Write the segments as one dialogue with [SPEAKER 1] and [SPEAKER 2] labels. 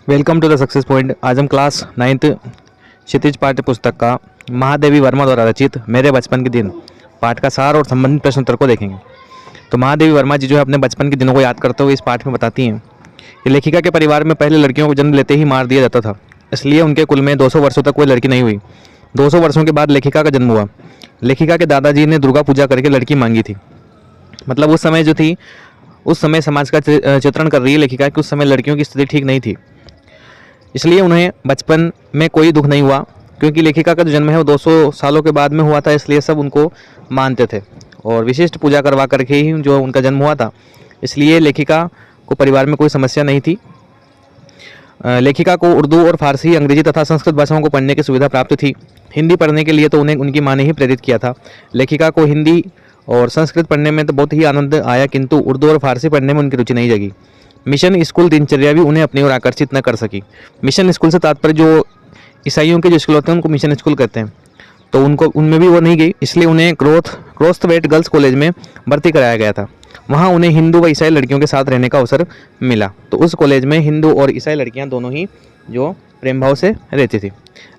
[SPEAKER 1] Welcome to the success point. आज हम class 9th क्षितिज पाठ्य पुस्तक का महादेवी वर्मा द्वारा रचित मेरे बचपन के दिन पाठ का सार और संबंधित प्रश्न उत्तर को देखेंगे। तो महादेवी वर्मा जी जो है अपने बचपन के दिनों को याद करते हुए इस पाठ में बताती हैं कि लेखिका के परिवार में पहले लड़कियों को जन्म लेते ही मार दिया जाता था, इसलिए उनके कुल में 200 वर्षों तक कोई लड़की नहीं हुई। 200 वर्षों के बाद लेखिका का जन्म हुआ। लेखिका के दादाजी ने दुर्गा पूजा करके लड़की मांगी थी। मतलब उस समय जो थी, उस समय समाज का चित्रण कर रही है लेखिका कि उस समय लड़कियों की स्थिति ठीक नहीं थी, इसलिए उन्हें बचपन में कोई दुख नहीं हुआ। क्योंकि लेखिका का जो जन्म है वो 200 सालों के बाद में हुआ था, इसलिए सब उनको मानते थे और विशिष्ट पूजा करवा करके ही जो उनका जन्म हुआ था, इसलिए लेखिका को परिवार में कोई समस्या नहीं थी। लेखिका को उर्दू और फारसी, अंग्रेजी तथा संस्कृत भाषाओं को पढ़ने की सुविधा प्राप्त थी। हिंदी पढ़ने के लिए तो उन्हें उनकी माँ ने ही प्रेरित किया था। लेखिका को हिंदी और संस्कृत पढ़ने में तो बहुत ही आनंद आया, किंतु उर्दू और फारसी पढ़ने में उनकी रुचि नहीं जगी। मिशन स्कूल दिनचर्या भी उन्हें अपनी ओर आकर्षित न कर सकी। मिशन स्कूल से तात्पर्य जो ईसाइयों के जो स्कूल होते हैं उनको मिशन स्कूल कहते हैं, तो उनको उनमें भी वो नहीं गई, इसलिए उन्हें क्रोस्थवेट गर्ल्स कॉलेज में भर्ती कराया गया था। वहाँ उन्हें हिंदू व ईसाई लड़कियों के साथ रहने का अवसर मिला। तो उस कॉलेज में हिंदू और ईसाई लड़कियाँ दोनों ही जो प्रेम भाव से रहती थी।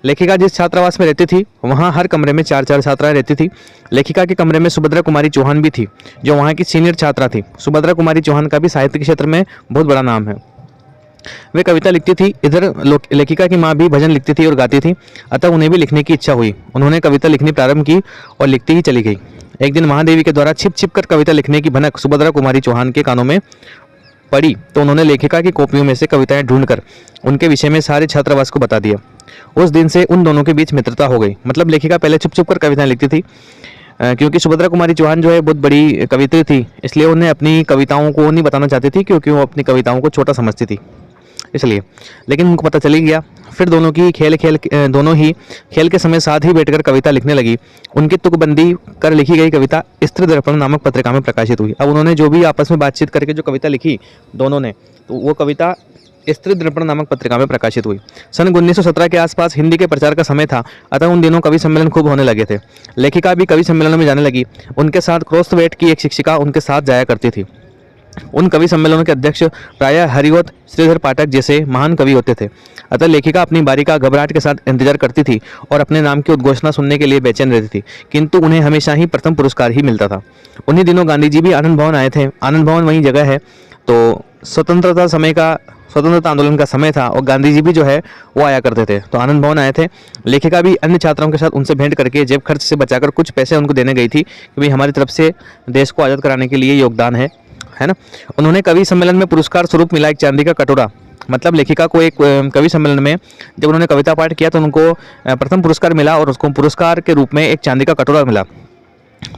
[SPEAKER 1] लेखिका जिस छात्रावास में रहती थी वहाँ हर कमरे में 4-4 छात्राएं रहती थी। लेखिका के कमरे में सुभद्रा कुमारी चौहान भी थी, जो वहाँ की सीनियर छात्रा थी। सुभद्रा कुमारी चौहान का भी साहित्य के क्षेत्र में बहुत बड़ा नाम है। वे कविता लिखती थी। इधर लेखिका की माँ भी भजन लिखती थी और गाती थी, अतः उन्हें भी लिखने की इच्छा हुई। उन्होंने कविता लिखनी प्रारंभ की और लिखती ही चली गई। एक दिन महादेवी के द्वारा छिप छिप कर कविता लिखने की भनक सुभद्रा कुमारी चौहान के कानों में पड़ी, तो उन्होंने लेखिका की कॉपियों में से कविताएं ढूंढकर उनके विषय में सारे छात्रावास को बता दिया। उस दिन से उन दोनों के बीच मित्रता हो गई। मतलब लेखिका पहले छुप छुप कर कविताएं लिखती थी, क्योंकि सुभद्रा कुमारी चौहान जो है बहुत बड़ी कवित्री थी, इसलिए उन्हें अपनी कविताओं को नहीं बताना चाहती थी, क्योंकि वो अपनी कविताओं को छोटा समझती थी इसलिए। लेकिन उनको पता चली गया। फिर दोनों ही खेल के समय साथ ही बैठकर कविता लिखने लगी। उनकी तुकबंदी कर लिखी गई कविता स्त्री दर्पण नामक पत्रिका में प्रकाशित हुई। अब उन्होंने जो भी आपस में बातचीत करके जो कविता लिखी दोनों ने, तो वो कविता स्त्री दर्पण नामक पत्रिका में प्रकाशित हुई। सन 1917 के आसपास हिंदी के प्रचार का समय था, अतः उन दिनों कवि सम्मेलन खूब होने लगे थे। लेखिका भी कवि सम्मेलनों में जाने लगी। उनके साथ क्रोस्थवेट की एक शिक्षिका उनके साथ जाया करती थी। उन कवि सम्मेलनों के अध्यक्ष प्रायः हरिवत श्रीधर पाठक जैसे महान कवि होते थे, अतः लेखिका अपनी बारी का घबराहट के साथ इंतजार करती थी और अपने नाम की उद्घोषणा सुनने के लिए बेचैन रहती थी, किंतु उन्हें हमेशा ही प्रथम पुरस्कार ही मिलता था। उन्हीं दिनों गांधी जी भी आनंद भवन आए थे। आनंद भवन वही जगह है, तो स्वतंत्रता आंदोलन का समय था और गांधी जी भी जो है वो आया करते थे, तो आनंद भवन आए थे। लेखिका भी अन्य छात्राओं के साथ उनसे भेंट करके जेब खर्च से बचाकर कुछ पैसे उनको देने गई थी कि भाई हमारी तरफ से देश को आज़ाद कराने के लिए योगदान है ना। उन्होंने कवि सम्मेलन में पुरस्कार स्वरूप मिला एक चांदी का कटोरा। मतलब लेखिका को एक कवि सम्मेलन में जब उन्होंने कविता पाठ किया तो उनको प्रथम पुरस्कार मिला और उसको पुरस्कार के रूप में एक चांदी का कटोरा मिला।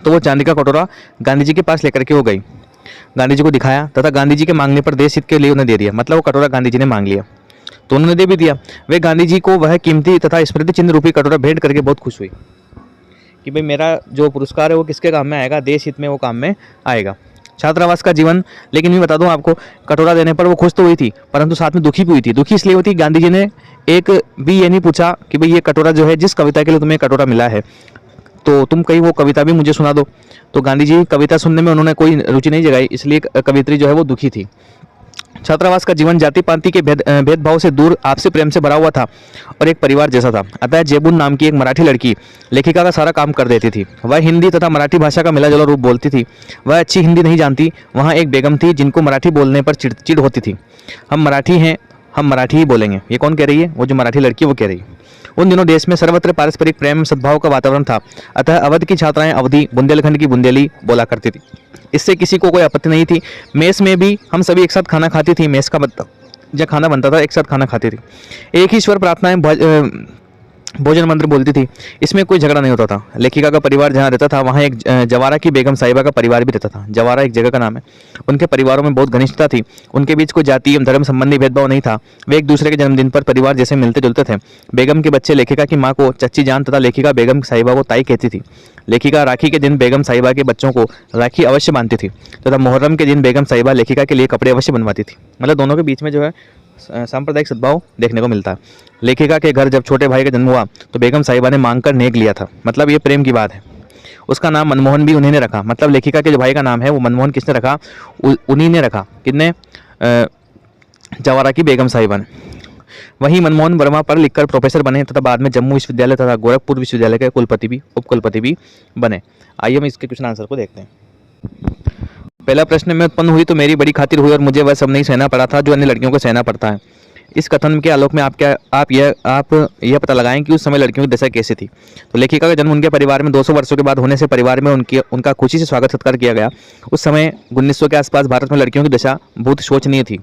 [SPEAKER 1] तो वो चांदी का कटोरा गांधी जी के पास लेकर के वो गई, गांधी जी को दिखाया तथा गांधी जी के मांगने पर देश हित के लिए उन्हें दे दिया। मतलब वो कटोरा गांधी जी ने मांग लिया तो उन्होंने दे भी दिया। वे गांधी जी को वह कीमती तथा स्मृति चिन्ह रूपी कटोरा भेंट करके बहुत खुश हुई कि भाई मेरा जो पुरस्कार है वो किसके काम में आएगा, देश हित में वो काम में आएगा। छात्रावास का जीवन, लेकिन मैं बता दूं आपको, कटोरा देने पर वो खुश तो हुई थी परंतु साथ में दुखी भी हुई थी। दुखी इसलिए हुई थी, गांधी जी ने एक भी ये नहीं पूछा कि भाई ये कटोरा जो है, जिस कविता के लिए तुम्हें कटोरा मिला है तो तुम कहीं वो कविता भी मुझे सुना दो। तो गांधी जी कविता सुनने में उन्होंने कोई रुचि नहीं जगाई, इसलिए कवित्री जो है वो दुखी थी। छात्रावास का जीवन जाति पाति के भेदभाव से दूर आपसी प्रेम से भरा हुआ था और एक परिवार जैसा था। अतः जेबुन नाम की एक मराठी लड़की लेखिका का सारा काम कर देती थी। वह हिंदी तथा मराठी भाषा का मिला जुला रूप बोलती थी। वह अच्छी हिंदी नहीं जानती। वहाँ एक बेगम थी जिनको मराठी बोलने पर चिढ़ होती थी। हम मराठी हैं, हम मराठी ही बोलेंगे। ये कौन कह रही है? वो जो मराठी लड़की वो कह रही है। उन दिनों देश में सर्वत्र पारस्परिक प्रेम सद्भाव का वातावरण था, अतः अवध की छात्राएं अवधी, बुंदेलखंड की बुंदेली बोला करती थी। इससे किसी को कोई आपत्ति नहीं थी। मेस में भी हम सभी एक साथ खाना खाती थी। मेस का जब खाना बनता था एक साथ खाना खाती थी। एक ही स्वर प्रार्थनाएं भोजन मंत्र बोलती थी। इसमें कोई झगड़ा नहीं होता था। लेखिका का परिवार जहाँ रहता था वहाँ एक जवारा की बेगम साहिबा का परिवार भी रहता था। जवारा एक जगह का नाम है। उनके परिवारों में बहुत घनिष्ठता थी। उनके बीच कोई जाति एवं धर्म संबंधी भेदभाव नहीं था। वे एक दूसरे के जन्मदिन पर परिवार जैसे मिलते जुलते थे। बेगम के बच्चे लेखिका की माँ को चच्ची जान तथा लेखिका बेगम साहिबा को ताई कहती थी। लेखिका राखी के दिन बेगम साहिबा के बच्चों को राखी अवश्य बांधती थी तथा मुहर्रम के दिन बेगम साहिबा लेखिका के लिए कपड़े अवश्य बनवाती थी। मतलब दोनों के बीच में जो है सांप्रदायिक सद्भाव देखने को मिलता है। लेखिका के घर जब छोटे भाई का जन्म हुआ तो बेगम साहिबा ने मांग कर नेक लिया था। मतलब ये प्रेम की बात है। उसका नाम मनमोहन भी उन्हीं ने रखा। मतलब लेखिका के जो भाई का नाम है वो मनमोहन किसने रखा? उन्हीं ने रखा। किसने? जवारा की बेगम साहिबा ने। वहीं मनमोहन वर्मा पढ़ लिखकर प्रोफेसर बने तथा बाद में जम्मू विश्वविद्यालय तथा गोरखपुर विश्वविद्यालय के कुलपति भी उपकुलपति भी बने। आइए हम इसके क्वेश्चन आंसर को देखते हैं। पहला प्रश्न, में उत्पन्न हुई तो मेरी बड़ी खातिर हुई और मुझे वह सब नहीं सहना पड़ा था जो अन्य लड़कियों को सहना पड़ता है। इस कथन के आलोक में आप यह पता लगाएं कि उस समय लड़कियों की दशा कैसी थी। तो लेखिका का जन्म उनके परिवार में 200 वर्षों के बाद होने से परिवार में उनका खुशी से स्वागत सत्कार किया गया। उस समय 1900 के आसपास भारत में लड़कियों की दशा बहुत शोचनीय थी।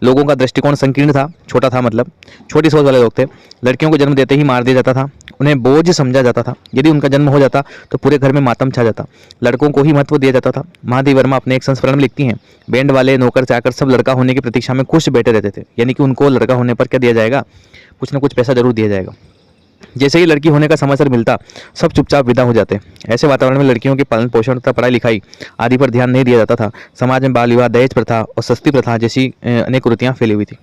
[SPEAKER 1] लोगों का दृष्टिकोण संकीर्ण था, छोटा था, मतलब छोटी सोच वाले लोग थे। लड़कियों को जन्म देते ही मार दिया जाता था, उन्हें बोझ समझा जाता था। यदि उनका जन्म हो जाता तो पूरे घर में मातम छा जाता। लड़कों को ही महत्व दिया जाता था। महादेवी वर्मा अपने एक संस्मरण में लिखती हैं, बैंड वाले, नौकर चाकर सब लड़का होने की प्रतीक्षा में खुश बैठे रहते थे। यानी कि उनको लड़का होने पर क्या दिया जाएगा, कुछ ना कुछ पैसा जरूर दिया जाएगा। जैसे ही लड़की होने का समाचार मिलता सब चुपचाप विदा हो जाते। ऐसे वातावरण में लड़कियों के पालन पोषण तथा पढ़ाई लिखाई आदि पर ध्यान नहीं दिया जाता था। समाज में बाल विवाह, दहेज प्रथा और सस्ती प्रथा जैसी अनेक कुरीतियां फैली हुई थी।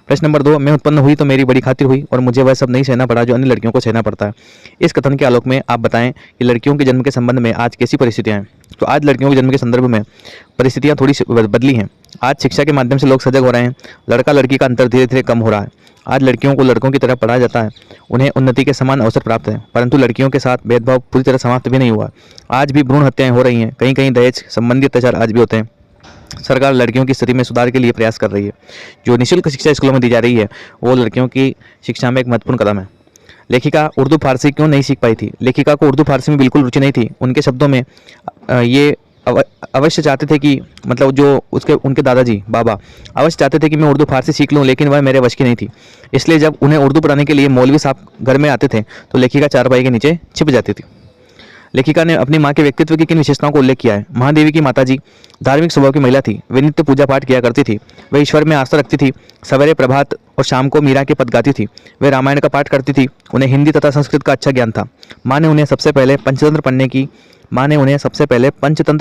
[SPEAKER 1] प्रश्न नंबर 2, मैं उत्पन्न हुई तो मेरी बड़ी खातिर हुई और मुझे वह सब नहीं सहना पड़ा जो अन्य लड़कियों को सहना पड़ता है। इस कथन के आलोक में आप बताएं कि लड़कियों के जन्म के संबंध में आज कैसी परिस्थितियां हैं। तो आज लड़कियों के जन्म के संदर्भ में परिस्थितियां थोड़ी बदली हैं। आज शिक्षा के माध्यम से लोग सजग हो रहे हैं। लड़का लड़की का अंतर धीरे धीरे कम हो रहा है। आज लड़कियों को लड़कों की तरह पढ़ाया जाता है, उन्हें उन्नति के समान अवसर प्राप्त है, परंतु लड़कियों के साथ भेदभाव पूरी तरह समाप्त भी नहीं हुआ। आज भी भ्रूण हत्याएं हो रही हैं, कहीं कहीं दहेज संबंधी अत्याचार आज भी होते हैं। सरकार लड़कियों की स्थिति में सुधार के लिए प्रयास कर रही है। जो निःशुल्क शिक्षा स्कूलों में दी जा रही है वो लड़कियों की शिक्षा में एक महत्वपूर्ण कदम है। लेखिका उर्दू फारसी क्यों नहीं सीख पाई थी। लेखिका को उर्दू फारसी में बिल्कुल रुचि नहीं थी। उनके शब्दों में ये अवश्य चाहते थे कि मतलब जो उनके दादाजी बाबा अवश्य चाहते थे कि मैं उर्दू फारसी सीख लूं, लेकिन वह मेरे वश की नहीं थी। इसलिए जब उन्हें उर्दू पढ़ाने के लिए मौलवी साहब घर में आते थे तो लेखिका चारपाई के नीचे छिप जाती थी। लेखिका ने अपनी माँ के व्यक्तित्व की किन विशेषताओं को उल्लेख किया है। महादेवी की माताजी धार्मिक स्वभाव की महिला थी। वे नित्य पूजा पाठ किया करती थी। वह ईश्वर में आस्था रखती थी। सवेरे प्रभात और शाम को मीरा के पद गाती थी। वे रामायण का पाठ करती थी। उन्हें हिंदी तथा संस्कृत का अच्छा ज्ञान था। माँ ने उन्हें सबसे पहले पंचतंत्र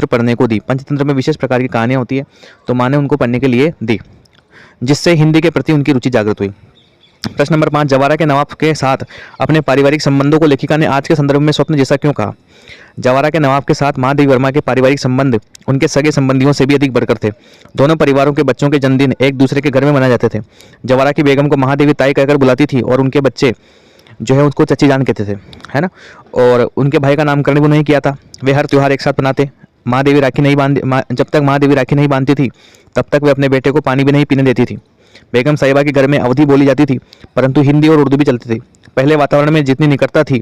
[SPEAKER 1] पढ़ने को दी। पंचतंत्र में विशेष प्रकार की कहानियां होती है, तो माँ ने उनको पढ़ने के लिए दी, जिससे हिंदी के प्रति उनकी रुचि जागृत हुई। प्रश्न नंबर 5, जवारा के नवाब के साथ अपने पारिवारिक संबंधों को लेखिका ने आज के संदर्भ में स्वप्न जैसा क्यों कहा। जवारा के नवाब के साथ महादेवी वर्मा के पारिवारिक संबंध उनके सगे संबंधियों से भी अधिक बढ़कर थे। दोनों परिवारों के बच्चों के जन्मदिन एक दूसरे के घर में मनाए जाते थे। जवारा की बेगम को महादेवी ताई कहकर बुलाती थी और उनके बच्चे जो है उसको चची जान कहते थे, है ना। और उनके भाई का नामकरण भी नहीं किया था। वे हर त्यौहार एक साथ मनाते। महादेवी राखी नहीं बांधती जब तक महादेवी राखी नहीं बांधती थी तब तक वे अपने बेटे को पानी भी नहीं पीने देती थी। बेगम साहिबा के घर में अवधी बोली जाती थी, परंतु हिंदी और उर्दू भी चलती थी। पहले वातावरण में जितनी निकटता थी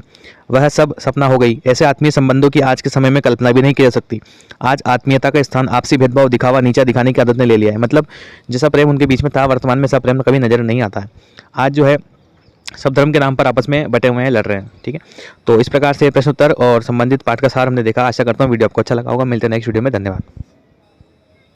[SPEAKER 1] वह सब सपना हो गई। ऐसे आत्मीय संबंधों की आज के समय में कल्पना भी नहीं की जा सकती। आज आत्मीयता का स्थान आपसी भेदभाव, दिखावा, नीचा दिखाने की आदत ने ले लिया है। मतलब जैसा प्रेम उनके बीच में था, वर्तमान में ऐसा प्रेम कभी नजर नहीं आता है। आज जो है सब धर्म के नाम पर आपस में बटे हुए हैं, लड़ रहे हैं। ठीक है, तो इस प्रकार से प्रश्न उत्तर और संबंधित पाठ का सार हमने देखा। आशा करता हूँ वीडियो आपको अच्छा लगा होगा। मिलते हैं नेक्स्ट वीडियो में। धन्यवाद।